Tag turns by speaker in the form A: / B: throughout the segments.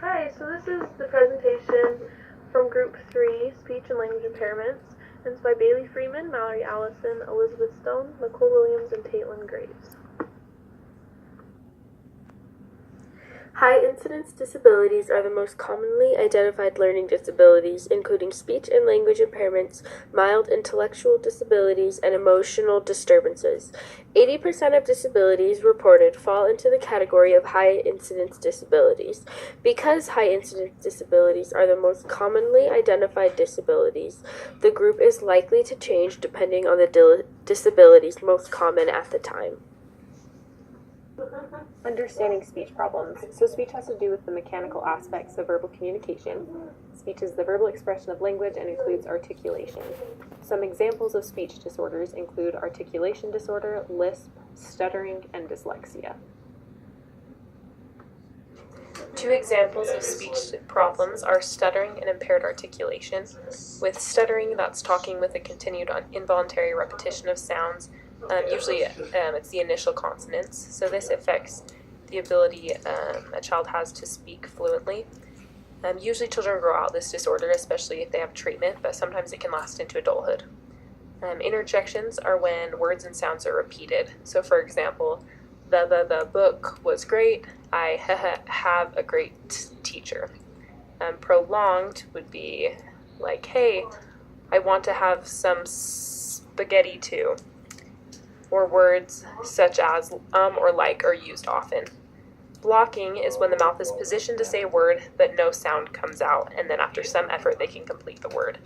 A: Hi, so this is the presentation from Group 3, Speech and Language Impairments, and it's by Bailey Freeman, Mallory Allison, Elizabeth Stone, Nicole Williams, and Caitlin Graves. High-incidence disabilities are the most commonly identified learning disabilities, including speech and language impairments, mild intellectual disabilities, and emotional disturbances. 80% of disabilities reported fall into the category of high-incidence disabilities. Because high-incidence disabilities are the most commonly identified disabilities, the group is likely to change depending on the disabilities most common at the time.
B: Understanding speech problems. So speech has to do with the mechanical aspects of verbal communication. Speech is the verbal expression of language and includes articulation. Some examples of speech disorders include articulation disorder, lisp, stuttering, and dyslexia.
C: Two examples of speech problems are stuttering and impaired articulation. With stuttering, that's talking with a continued involuntary repetition of sounds. Usually it's the initial consonants, so this affects the ability a child has to speak fluently. Usually children grow out this disorder, especially if they have treatment, but sometimes it can last into adulthood. Interjections are when words and sounds are repeated. So for example, the book was great, I have a great teacher. Prolonged would be like, hey, I want to have some spaghetti too. Or words such as or like are used often. Blocking is when the mouth is positioned to say a word, but no sound comes out, and then after some effort they can complete the word.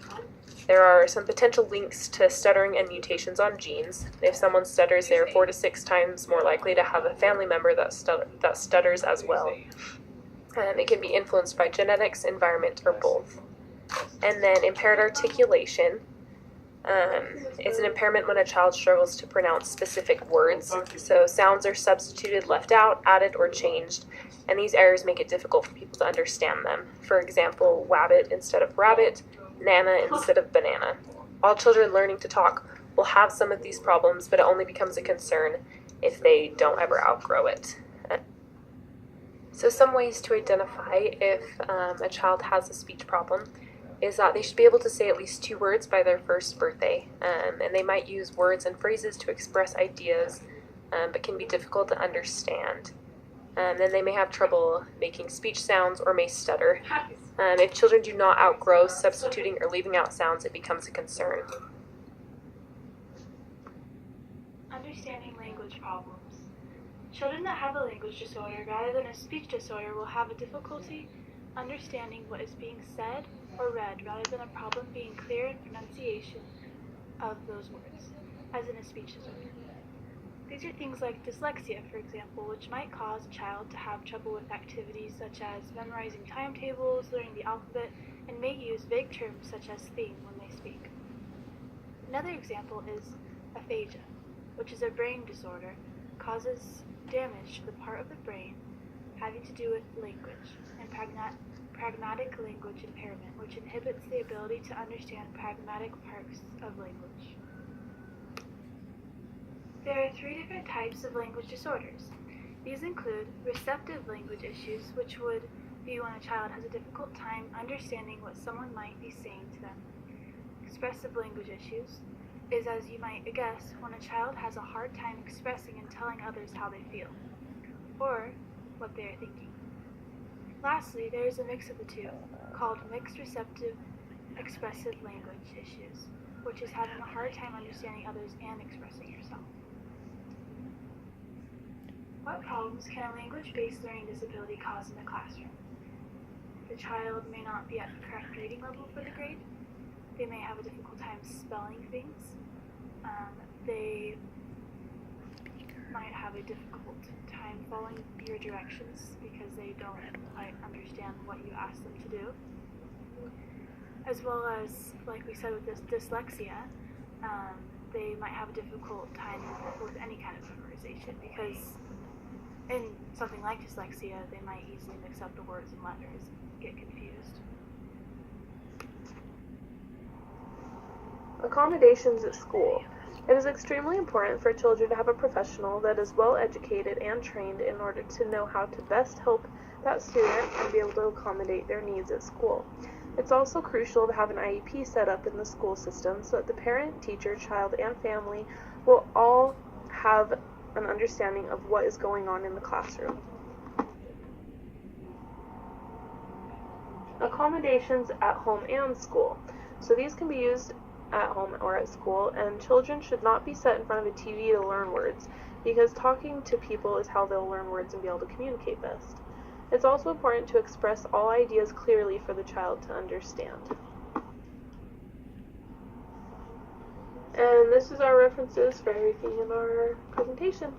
C: There are some potential links to stuttering and mutations on genes. If someone stutters, they are 4 to 6 times more likely to have a family member that stutters as well. It can be influenced by genetics, environment, or both. And then impaired articulation. It's an impairment when a child struggles to pronounce specific words. So sounds are substituted, left out, added, or changed, and these errors make it difficult for people to understand them. For example, wabbit instead of rabbit, nana instead of banana. All children learning to talk will have some of these problems, but it only becomes a concern if they don't ever outgrow it. So some ways to identify if a child has a speech problem is that they should be able to say at least 2 words by their first birthday, and they might use words and phrases to express ideas, but can be difficult to understand. Then they may have trouble making speech sounds or may stutter. If children do not outgrow substituting or leaving out sounds, it becomes a concern.
D: Understanding language problems. Children that have a language disorder rather than a speech disorder will have a difficulty understanding what is being said or read rather than a problem being clear in pronunciation of those words, as in a speech disorder. These are things like dyslexia, for example, which might cause a child to have trouble with activities such as memorizing timetables, learning the alphabet, and may use vague terms such as theme when they speak. Another example is aphasia, which is a brain disorder, causes damage to the part of the brain having to do with language, and pragmatic language impairment, which inhibits the ability to understand pragmatic parts of language. There are 3 different types of language disorders. These include receptive language issues, which would be when a child has a difficult time understanding what someone might be saying to them. Expressive language issues is, as you might guess, when a child has a hard time expressing and telling others how they feel, or what they are thinking. Lastly, there is a mix of the two, called mixed receptive expressive language issues, which is having a hard time understanding others and expressing yourself. What problems can a language-based learning disability cause in the classroom? The child may not be at the correct reading level for the grade. They may have a difficult time spelling things. They might have a difficult time following your directions because they don't quite understand what you ask them to do. As well as, like we said with this dyslexia, they might have a difficult time with any kind of memorization because in something like dyslexia, they might easily mix up the words and letters and get confused.
A: Accommodations at school.
E: It is extremely important for children to have a professional that is well educated and trained in order to know how to best help that student and be able to accommodate their needs at school. It's also crucial to have an IEP set up in the school system so that the parent, teacher, child, and family will all have an understanding of what is going on in the classroom. Accommodations at home and school. So these can be used at home or at school, and children should not be set in front of a TV to learn words, because talking to people is how they'll learn words and be able to communicate best. It's also important to express all ideas clearly for the child to understand. And this is our references for everything in our presentation.